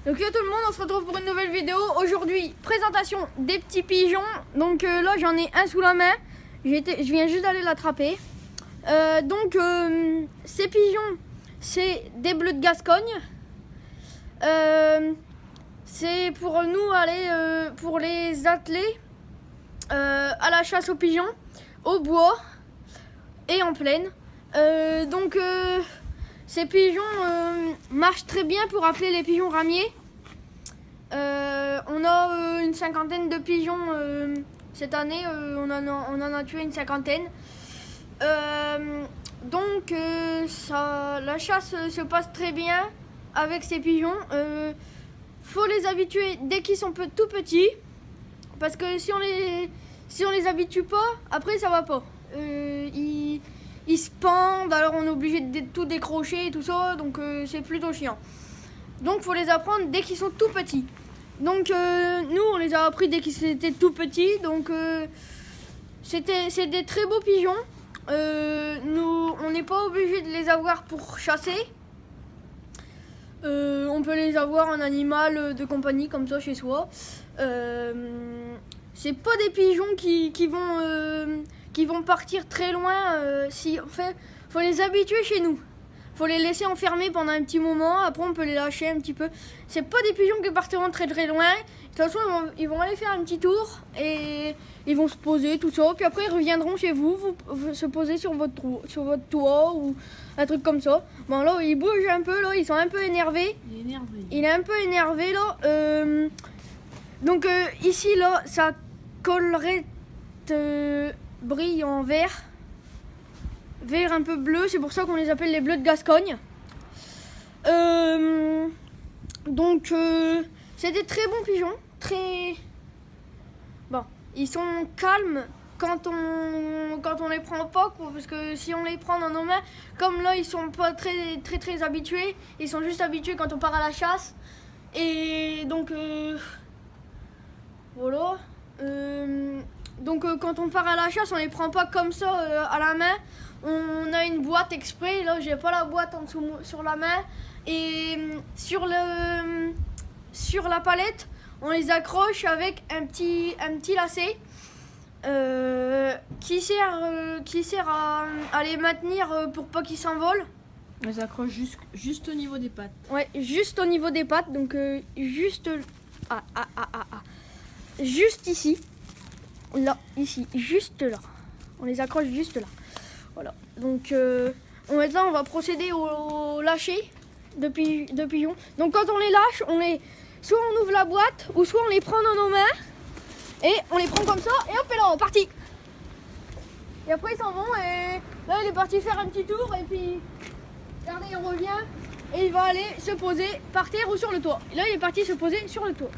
Donc yo tout le monde, on se retrouve pour une nouvelle vidéo. Aujourd'hui, présentation des petits pigeons. Donc là j'en ai un sous la main. Je viens juste d'aller l'attraper. Ces pigeons, c'est des bleus de Gascogne. C'est pour nous aller pour les atteler à la chasse aux pigeons, au bois et en plaine. Ces pigeons marchent très bien pour appeler les pigeons ramiers. On a une cinquantaine de pigeons cette année, on en a tué une cinquantaine. La chasse se passe très bien avec ces pigeons. Faut les habituer dès qu'ils sont tout petits, parce que si on les habitue pas, après ça va pas. Ils se pendent, alors on est obligé de tout décrocher et tout ça, donc c'est plutôt chiant. Donc faut les apprendre dès qu'ils sont tout petits. Donc nous on les a appris dès qu'ils étaient tout petits, donc c'est des très beaux pigeons. Nous on n'est pas obligé de les avoir pour chasser. On peut les avoir en animal de compagnie comme ça chez soi. C'est pas des pigeons qui vont partir très loin. Faut les habituer chez nous. Faut les laisser enfermer pendant un petit moment. Après, on peut les lâcher un petit peu. C'est pas des pigeons qui partiront très très loin. De toute façon, ils vont aller faire un petit tour et ils vont se poser tout ça. Puis après, ils reviendront chez vous se poser sur votre toit ou un truc comme ça. Bon, là, ils bougent un peu. Là, ils sont un peu énervés. Il est un peu énervé là. Ici, là, ça collerette brille en vert un peu bleu, c'est pour ça qu'on les appelle les bleus de Gascogne. C'est des très bons pigeons, ils sont calmes quand on les prend pas, quoi, parce que si on les prend dans nos mains, comme là ils sont pas très habitués, ils sont juste habitués quand on part à la chasse, et donc voilà. Quand on part à la chasse, on les prend pas comme ça à la main. On a une boîte exprès. Là, j'ai pas la boîte en dessous sur la main. Et sur la palette, on les accroche avec un petit lacet qui sert à les maintenir pour pas qu'ils s'envolent. On les accroche juste au niveau des pattes. Ouais, juste au niveau des pattes. Donc juste ici. Là, ici, juste là. On les accroche juste là. Voilà. Donc, maintenant, on va procéder au lâcher de pigeons. Donc, quand on les lâche, soit on ouvre la boîte, ou soit on les prend dans nos mains. Et on les prend comme ça, et hop, et là, on est parti. Et après, ils s'en vont, et là, il est parti faire un petit tour, et puis, regardez, il revient, et il va aller se poser par terre ou sur le toit. Et là, il est parti se poser sur le toit.